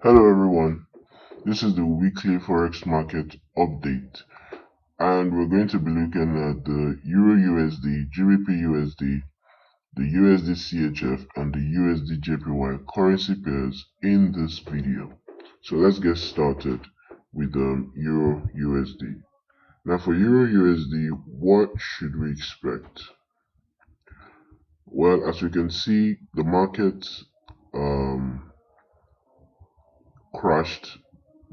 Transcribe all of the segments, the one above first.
Hello everyone, this is the weekly Forex market update and we're going to be looking at the EURUSD, GBPUSD, the USDCHF and the USDJPY currency pairs in this video. So let's get started with EURUSD. Now for EURUSD, what should we expect? Well, as we can see, the market crashed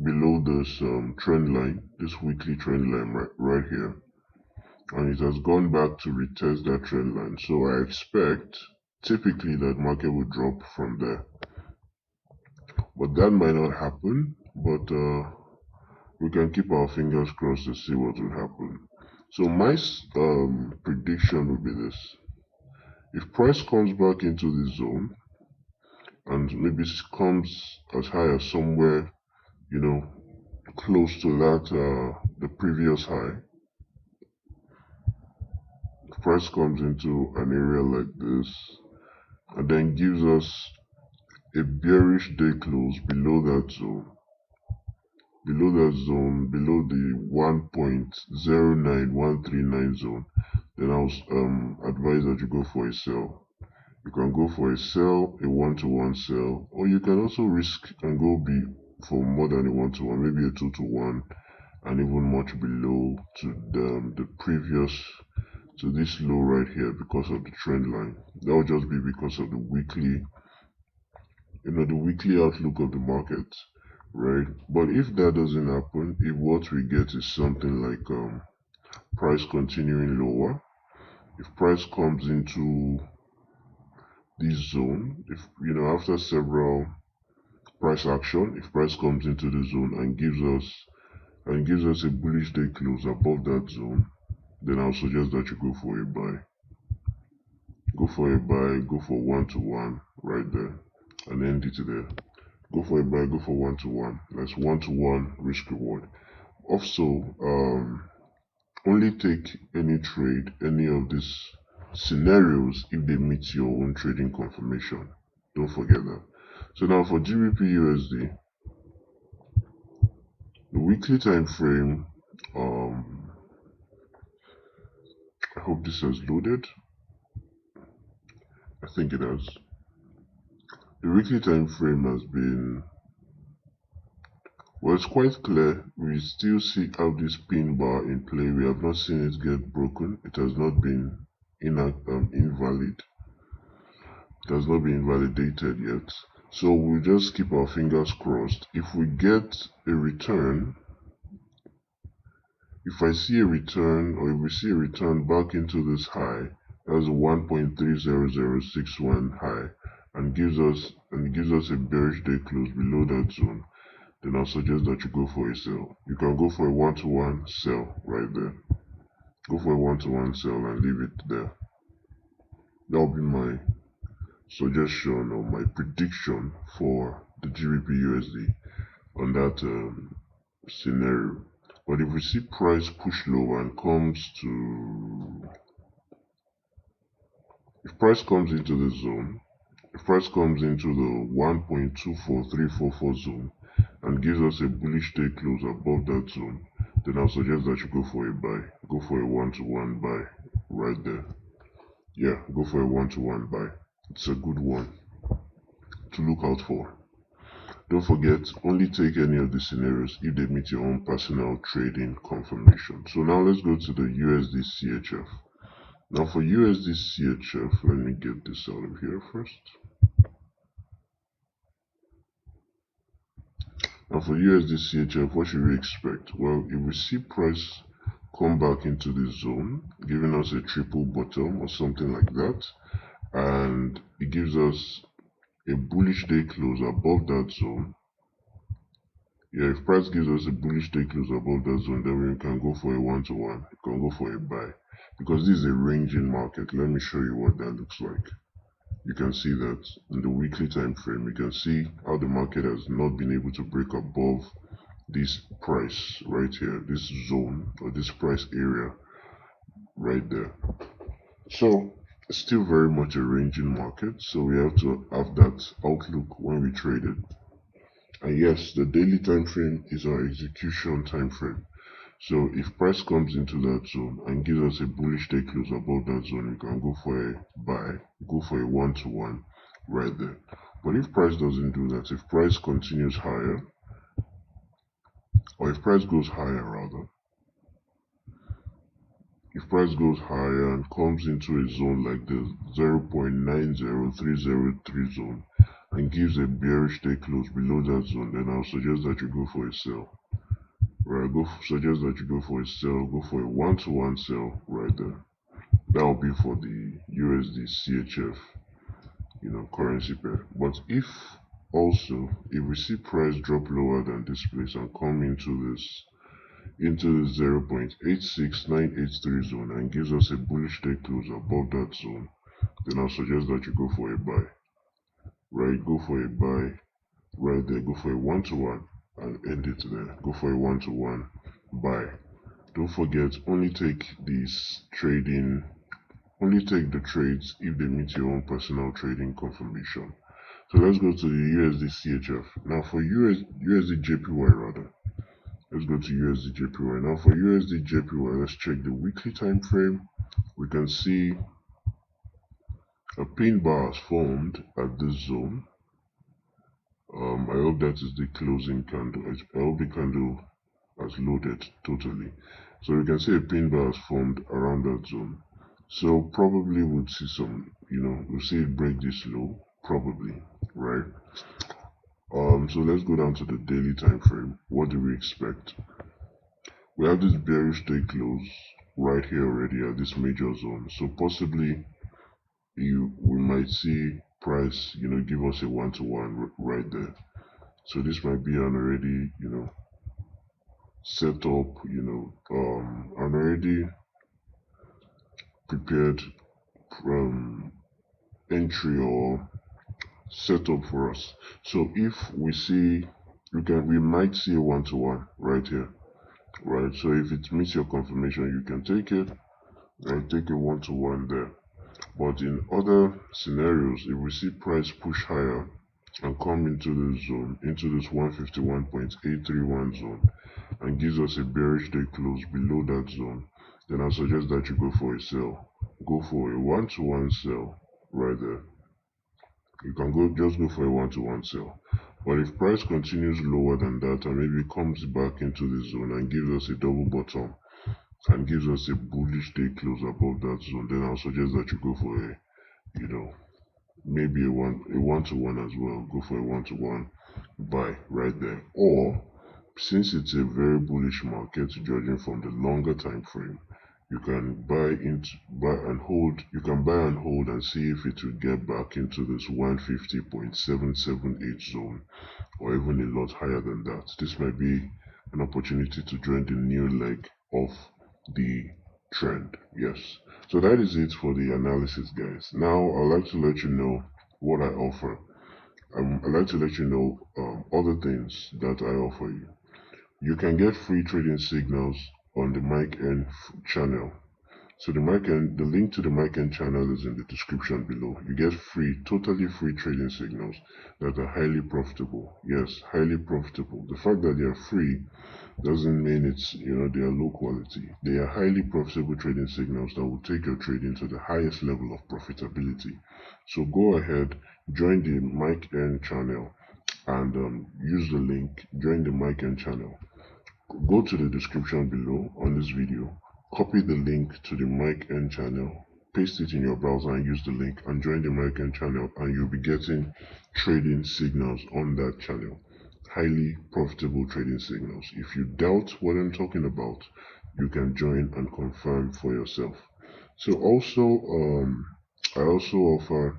below this trend line, this weekly trend line right here, and it has gone back to retest that trend line. So I expect typically that market will drop from there, but that might not happen. But we can keep our fingers crossed to see what will happen. So my prediction would be this: if price comes back into this zone and maybe it comes as high as somewhere, close to that the previous high, the price comes into an area like this and then gives us a bearish day close below that zone, below the 1.09139 zone, then I was advise that you go for a sell. You can go for a sell, a one-to-one sell, or you can also risk and go be for more than a one-to-one, maybe a two-to-one, and even much below to the previous, to this low right here because of the trend line. That will just be because of the weekly, the weekly outlook of the market, right? But if that doesn't happen, if what we get is something like price continuing lower, if price comes into this zone, if after several price action, if price comes into the zone and gives us a bullish day close above that zone, then I'll suggest that you go for a buy. Go for a buy, go for one-to-one right there, and end it there. Go for a buy, go for one-to-one. That's one-to-one risk reward. Also, only take any trade, any of these scenarios if they meet your own trading confirmation. Don't forget that. So now for GBPUSD, the weekly time frame, I hope this has loaded. I think it has. The weekly time frame has been, well, it's quite clear. We still see out this pin bar in play. We have not seen it get broken. It has not been invalid. It has not been invalidated yet. So we'll just keep our fingers crossed. If we get a return, if I see a return, or if we see a return back into this high, that's a 1.30061 high, and gives us a bearish day close below that zone, then I'll suggest that you go for a sell. You can go for a one-to-one sell right there. Go for a one-to-one sell and leave it there. That'll be my suggestion or my prediction for the GBPUSD on that scenario. But if we see price push lower and if price comes into the zone, if price comes into the 1.24344 zone and gives us a bullish day close above that zone, then I'll suggest that you go for a buy. Go for a one-to-one buy right there. Yeah, go for a one-to-one buy. It's a good one to look out for. Don't forget, only take any of the scenarios if they meet your own personal trading confirmation. So now let's go to the USDCHF. Now for USDCHF, let me get this out of here first. Now for USDCHF, what should we expect? Well, if we see price come back into this zone, giving us a triple bottom or something like that, and it gives us a bullish day close above that zone. Yeah, if price gives us a bullish day close above that zone, then we can go for a one-to-one. You can go for a buy, because this is a ranging market. Let me show you what that looks like. You can see that in the weekly time frame, you can see how the market has not been able to break above this price right here, this zone or this price area right there. So it's still very much a ranging market, so we have to have that outlook when we trade it. And yes, the daily time frame is our execution time frame. So if price comes into that zone and gives us a bullish day close above that zone, we can go for a buy, go for a 1-to-1 right there. But if price doesn't do that, if price continues higher, or if price goes higher rather, if price goes higher and comes into a zone like the 0.90303 zone and gives a bearish day close below that zone, then I'll suggest that you go for a sell. Right, suggest that you go for a sell, go for a 1-to-1 sell right there. That will be for the USDCHF, currency pair. But if we see price drop lower than this place and come into this 0.86983 zone and gives us a bullish day close above that zone, then I'll suggest that you go for a buy. Right, go for a buy right there, go for a 1-to-1 and end it there. Go for a 1-to-1 buy. Don't forget, only take the trades if they meet your own personal trading confirmation. So let's go to the USDCHF. Now for USDJPY rather. Let's go to USDJPY. Now for USDJPY, let's check the weekly time frame. We can see a pin bar has formed at this zone. I hope that is the closing candle. I hope the candle has loaded totally. So we can see a pin bar has formed around that zone. So probably we'll see some, we'll see it break this low, probably, right? So let's go down to the daily time frame. What do we expect? We have this bearish day close right here already at this major zone. So possibly we might see price, give us a 1-to-1 right there. So this might be an already, set up, an already prepared entry or setup for us. So if we see, we might see a 1-to-1 right here, right? So if it meets your confirmation, you can take it, right? Take a 1-to-1 there. But in other scenarios, if we see price push higher and come into this zone, into this 151.831 zone, and gives us a bearish day close below that zone, then I suggest that you go for a sell. Go for a 1-to-1 sell right there. You can just go for a 1-to-1 sell. But if price continues lower than that and maybe comes back into the zone and gives us a double bottom and gives us a bullish day close above that zone, then I'll suggest that you go for a, maybe a 1-to-1 as well. Go for a 1-to-1 buy right there. Or since it's a very bullish market, judging from the longer time frame, you can buy and hold and see if it will get back into this 150.778 zone or even a lot higher than that. This might be an opportunity to join the new leg of the trend. Yes, so that is it for the analysis, guys. Now I'd like to let you know what I offer. I'd like to let you know other things that I offer you. You can get free trading signals on the Mike N channel. So the link to the Mike N channel is in the description below. You get totally free trading signals that are highly profitable. Yes, highly profitable. The fact that they are free doesn't mean they are low quality. They are highly profitable trading signals that will take your trading to the highest level of profitability. So go ahead, join the Mike N channel and use the link, join the Mike N channel. Go to the description below on this video, copy the link to the Mike N channel, paste it in your browser and use the link and join the Mike N channel, and you'll be getting trading signals on that channel. Highly profitable trading signals. If you doubt what I'm talking about, you can join and confirm for yourself. So also, I also offer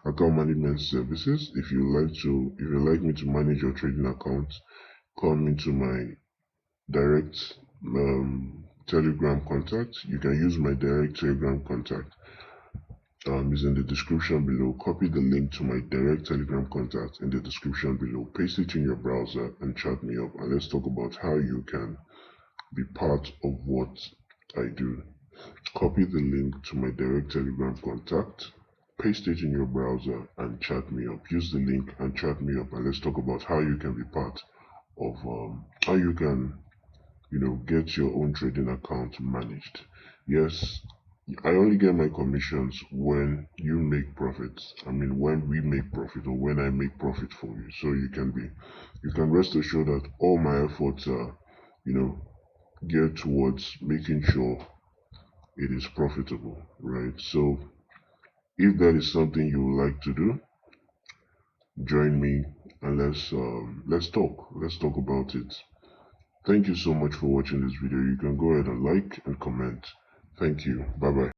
account management services. If you like me to manage your trading account, come into my direct Telegram contact. You can use my direct Telegram contact. Is in the description below. Copy the link to my direct Telegram contact in the description below. Paste it in your browser and chat me up, and let's talk about how you can be part of what I do. Copy the link to my direct Telegram contact paste it in your browser and chat me up. Use the link and chat me up, and let's talk about how you can be part of how you can, get your own trading account managed. Yes, I only get my commissions when you make profits. I mean, when we make profit, or when I make profit for you. So you can rest assured that all my efforts are, geared towards making sure it is profitable, right? So if that is something you would like to do, join me and let's talk. Let's talk about it. Thank you so much for watching this video. You can go ahead and like and comment. Thank you. Bye bye.